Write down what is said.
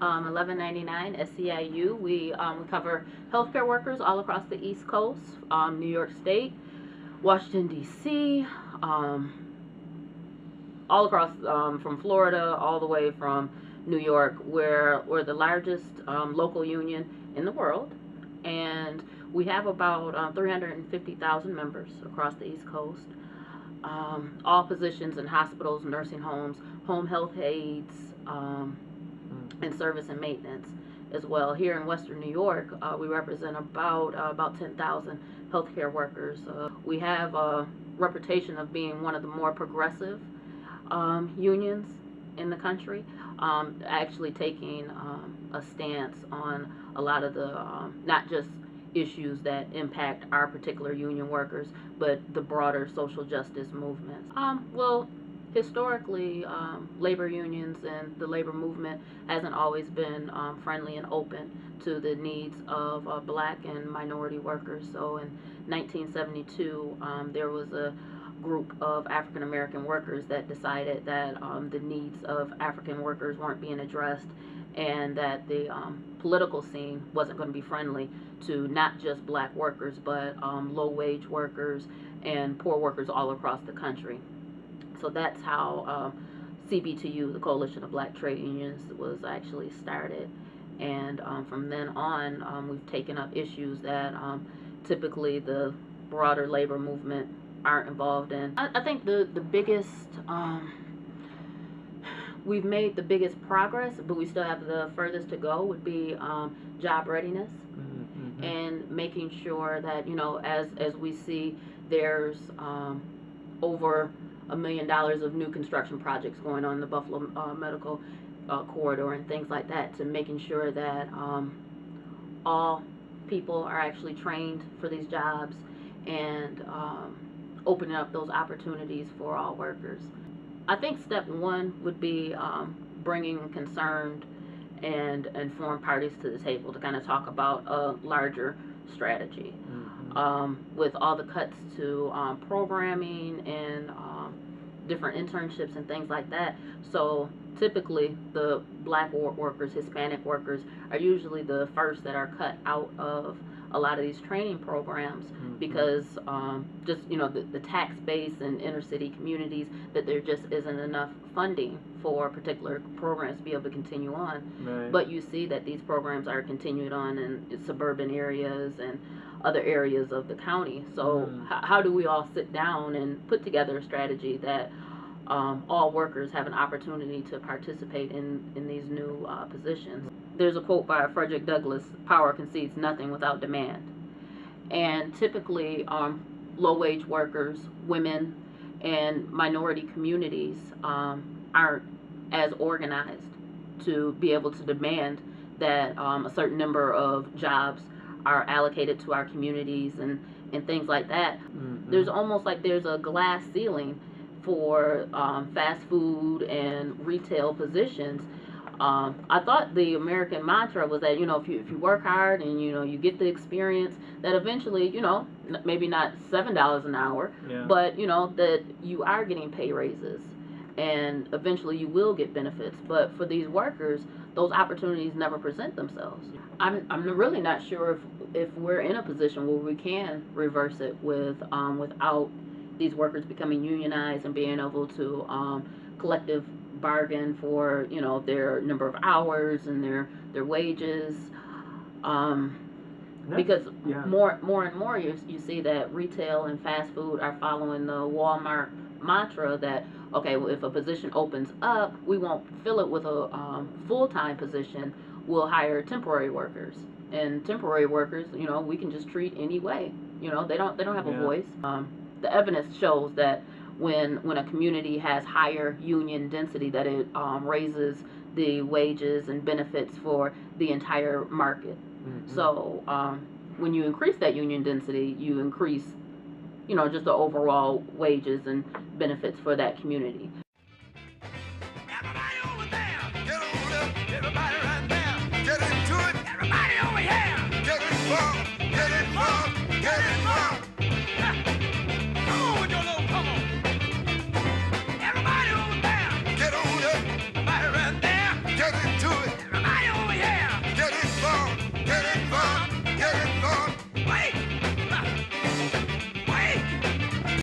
1199 SEIU. We cover healthcare workers all across the East Coast, New York State, Washington, D.C., all across from Florida all the way from New York. We're the largest local union in the world, and we have about 350,000 members across the East Coast. All positions in hospitals, nursing homes, home health aides, and service and maintenance as well. Here in Western New York, we represent about 10,000 healthcare workers. We have a reputation of being one of the more progressive unions in the country, actually taking a stance on a lot of the not just issues that impact our particular union workers, but the broader social justice movements. Well, historically, labor unions and the labor movement hasn't always been friendly and open to the needs of black and minority workers. So in 1972, there was a group of African American workers that decided that the needs of African workers weren't being addressed, and that the political scene wasn't going to be friendly to not just black workers, but low-wage workers and poor workers all across the country. So that's how CBTU, the Coalition of Black Trade Unions, was actually started. And from then on, we've taken up issues that typically the broader labor movement aren't involved in. I think the biggest, we've made the biggest progress, but we still have the furthest to go, would be job readiness. And making sure that, you know, as we see there's over $1 million of new construction projects going on in the Buffalo Medical Corridor and things like that, to making sure that all people are actually trained for these jobs, and opening up those opportunities for all workers. I think step one would be bringing concerned and informed parties to the table to kind of talk about a larger strategy. With all the cuts to programming and different internships and things like that. So typically the black workers, Hispanic workers are usually the first that are cut out of a lot of these training programs, because just, you know, the tax base in inner city communities, that there just isn't enough funding for particular programs to be able to continue on. Right. But you see that these programs are continued on in suburban areas and other areas of the county. So how do we all sit down and put together a strategy that all workers have an opportunity to participate in these new positions? There's a quote by Frederick Douglass: "Power concedes nothing without demand." And typically, low-wage workers, women, and minority communities aren't as organized to be able to demand that a certain number of jobs are allocated to our communities and things like that. There's almost like there's a glass ceiling for fast food and retail positions. I thought the American mantra was that, you know, if you work hard and, you know, you get the experience, that eventually, you know, maybe not $7 an hour, but, you know, that you are getting pay raises, and eventually you will get benefits. But for these workers, those opportunities never present themselves. I'm really not sure if we're in a position where we can reverse it with without these workers becoming unionized and being able to collective bargain for, you know, their number of hours and their wages. Because more and more you see that retail and fast food are following the Walmart mantra that, okay, well, if a position opens up, we won't fill it with a full-time position, we'll hire temporary workers. And temporary workers, you know, we can just treat anyway. You know, they don't have a voice. The evidence shows that when a community has higher union density, that it raises the wages and benefits for the entire market. So when you increase that union density, you increase, you know, just the overall wages and benefits for that community.